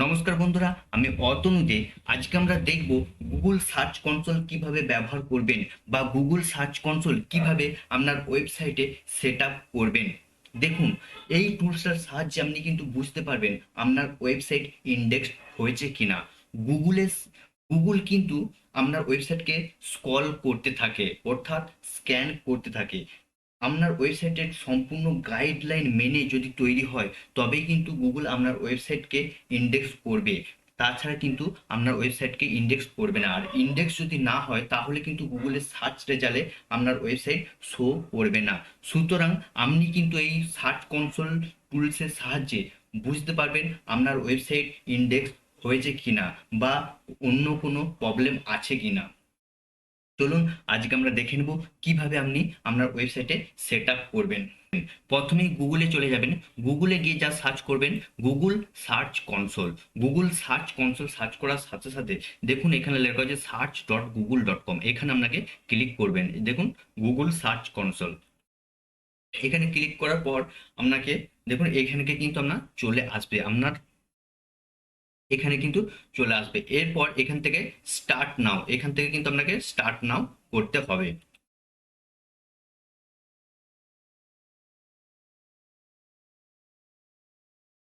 নমস্কার বন্ধুরা, আমি অতনু দে। আজকে আমরা দেখব গুগল সার্চ কনসোল কিভাবে ব্যবহার করবেন বা গুগল সার্চ কনসোল কিভাবে আপনার ওয়েবসাইটে সেট আপ করবেন। দেখুন, এই টুলসটার সাহায্যে আপনি কিন্তু বুঝতে পারবেন আপনার ওয়েবসাইট ইন্ডেক্স হয়েছে কিনা। গুগলে গুগল কিন্তু আপনার ওয়েবসাইটকে স্ক্রল করতে থাকে, অর্থাৎ স্ক্যান করতে থাকে। আপনার ওয়েবসাইটের সম্পূর্ণ গাইডলাইন মেনে যদি তৈরি হয় তবেই কিন্তু গুগল আপনার ওয়েবসাইটকে ইন্ডেক্স করবে। তাছাড়া কিন্তু আপনার ওয়েবসাইটকে ইন্ডেক্স করবে না। আর ইন্ডেক্স যদি না হয় তাহলে কিন্তু গুগলের সার্চ রেজাল্টে আপনার ওয়েবসাইট শো করবে না। সুতরাং আপনি কিন্তু এই সার্চ কনসোল টুলসের সাহায্যে বুঝতে পারবেন আপনার ওয়েবসাইট ইন্ডেক্স হয়েছে কিনা বা অন্য কোনো প্রবলেম আছে কিনা। চলুন আজকে আমরা দেখে নেব কিভাবে আপনি আপনার ওয়েবসাইটে সেট আপ করবেন। প্রথমেই গুগলে চলে যাবেন। গুগলে গিয়ে যা সার্চ করবেন Google search console. Google search console search করার সাথে সাথে দেখুন এখানে লেখা আছে search.google.com, এখানে আপনাকে ক্লিক করবেন। দেখুন গুগল সার্চ কনসোল, এখানে ক্লিক করার পর আপনাকে দেখুন এখানে কিন্তু আপনার চলে আসবে, আপনার এখানে কিন্তু চলে আসবে। এরপর এখান থেকে স্টার্ট নাও, এখান থেকে কিন্তু আপনাকে স্টার্ট নাও করতে হবে।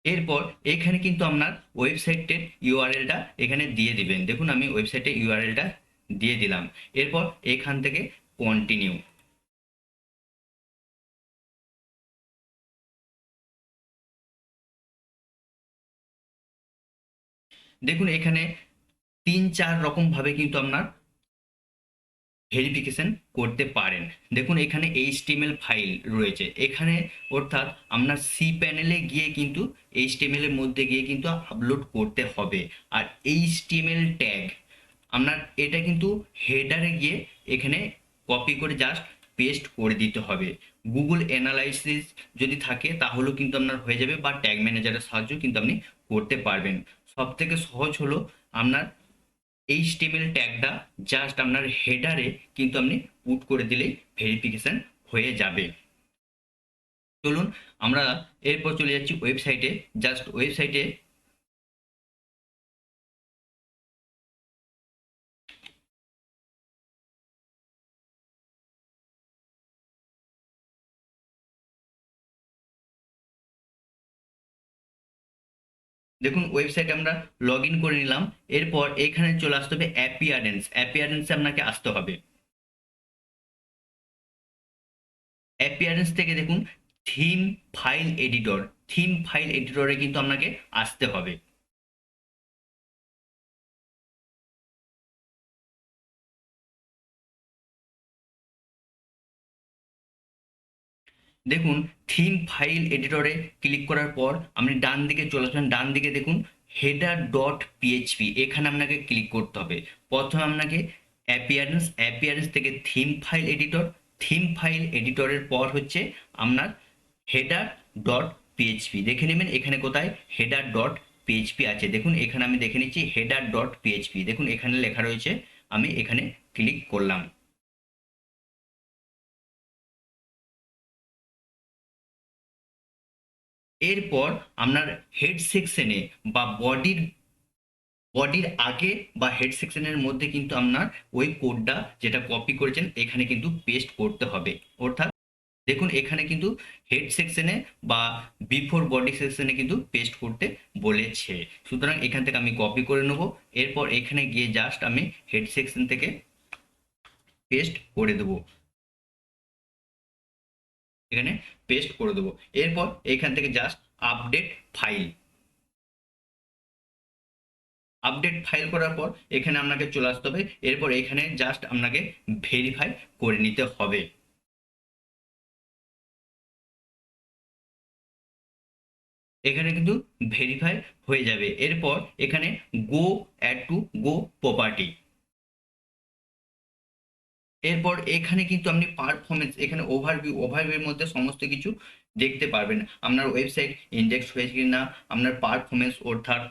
এরপর এখানে কিন্তু আপনার ওয়েবসাইটের ইউআরএলটা এখানে দিয়ে দিবেন। দেখুন আমি ওয়েবসাইটের ইউআরএলটা দিয়ে দিলাম। এরপর এখান থেকে কন্টিনিউ। দেখুন এখানে ৩-৪ রকম ভাবে কিন্তু আপনার ভেরিফিকেশন করতে পারেন। দেখুন এখানে এইচটিএমএল ফাইল রয়েছে এখানে, অর্থাৎ আপনার সি প্যানেলে গিয়ে কিন্তু এইচটিএমএল এর মধ্যে গিয়ে কিন্তু আপলোড করতে হবে। আর এইচটিএমএল ট্যাগ আপনার এটা কিন্তু হেডারে গিয়ে এখানে কপি করে জাস্ট পেস্ট করে দিতে হবে। গুগল অ্যানালাইসিস যদি থাকে তাহলেও কিন্তু আপনার হয়ে যাবে, বা ট্যাগ ম্যানেজারের সাহায্য কিন্তু আপনি করতে পারবেন। সব থেকে সহজ হলো আপনার এইচটিএমএল ট্যাগটা জাস্ট আপনার হেডারে কিন্তু আপনি পুট করে দিলেই ভেরিফিকেশন হয়ে যাবে। চলুন আমরা এরপর চলে যাচ্ছি ওয়েবসাইটে। জাস্ট ওয়েবসাইটে দেখুন ওয়েবসাইটে আমরা লগ ইন করে নিলাম। এরপর এখানে চলে আসতে হবে অ্যাপিয়ারেন্স, অ্যাপিয়ারেন্সে আপনাকে আসতে হবে। অ্যাপিয়ারেন্স থেকে দেখুন theme file editor, theme file এডিটরে কিন্তু আপনাকে আসতে হবে। দেখুন থিম ফাইল এডিটরে ক্লিক করার পর আপনি ডান দিকে চলে আসবেন। ডান দিকে দেখুন হেডার ডট পিএইচপি, এখানে আপনাকে ক্লিক করতে হবে। প্রথমে আপনাকে অ্যাপিয়ারেন্স, অ্যাপিয়ারেন্স থেকে theme file editor, theme file এডিটরের পর হচ্ছে আপনার হেডার ডট পিএইচপি। দেখে নেবেন এখানে কোথায় হেডার ডট পিএইচপি আছে। দেখুন এখানে আমি দেখে নিচ্ছি হেডার ডট পিএইচপি, দেখুন এখানে লেখা রয়েছে। আমি এখানে ক্লিক করলাম। এরপর আপনার হেড সেকশনে বা বডির আগে বা হেড সেকশনের মধ্যে কিন্তু আপনার ওই কোডটা যেটা কপি করেছেন এখানে কিন্তু পেস্ট করতে হবে। অর্থাৎ দেখুন এখানে কিন্তু হেড সেকশনে বা বিফোর বডি সেকশনে কিন্তু পেস্ট করতে বলেছে। সুতরাং এখান থেকে আমি কপি করে নেব। এরপর এখানে গিয়ে জাস্ট আমি হেড সেকশন থেকে পেস্ট করে দেবো, এখানে পেস্ট করে দেবো। এরপর এখান থেকে just update file, update file করার পর এখানে আপনাকে চলে আসতে হবে। এরপর এখানে জাস্ট আপনাকে ভেরিফাই করে নিতে হবে। এখানে কিন্তু ভেরিফাই হয়ে যাবে। এরপর এখানে গো অ্যাড টু গো প্রপার্টি। এরপর এখানে কিন্তু আপনি পারফরমেন্স, এখানে ওভারভিউর মধ্যে সমস্ত কিছু দেখতে পারবেন। আপনার ওয়েবসাইট ইন্ডেক্স হয়েছে কি না, আপনার পারফরমেন্স অর্থাৎ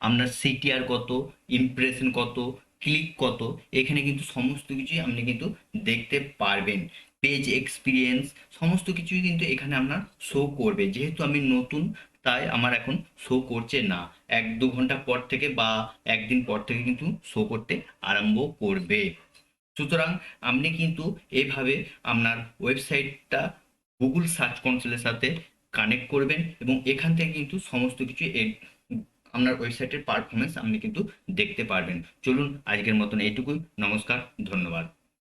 আপনার সিটিআর কত, ইমপ্রেশন কত, ক্লিক কত, এখানে কিন্তু সমস্ত কিছুই আপনি কিন্তু দেখতে পারবেন। পেজ এক্সপিরিয়েন্স সমস্ত কিছুই কিন্তু এখানে আপনার শো করবে। যেহেতু আমি নতুন তাই আমার এখন শো করছে না। 1-2 ঘন্টা পর থেকে বা একদিন পর থেকে কিন্তু শো করতে আরম্ভ করবে। সুতরাং আপনি কিন্তু এইভাবে আপনার ওয়েবসাইটটা গুগল সার্চ কনসোলের সাথে কানেক্ট করবেন এবং এখান থেকে কিন্তু সমস্ত কিছু আপনার ওয়েবসাইটের পারফরমেন্স আপনি কিন্তু দেখতে পারবেন। চলুন আজকের মতন এইটুকুই। নমস্কার, ধন্যবাদ।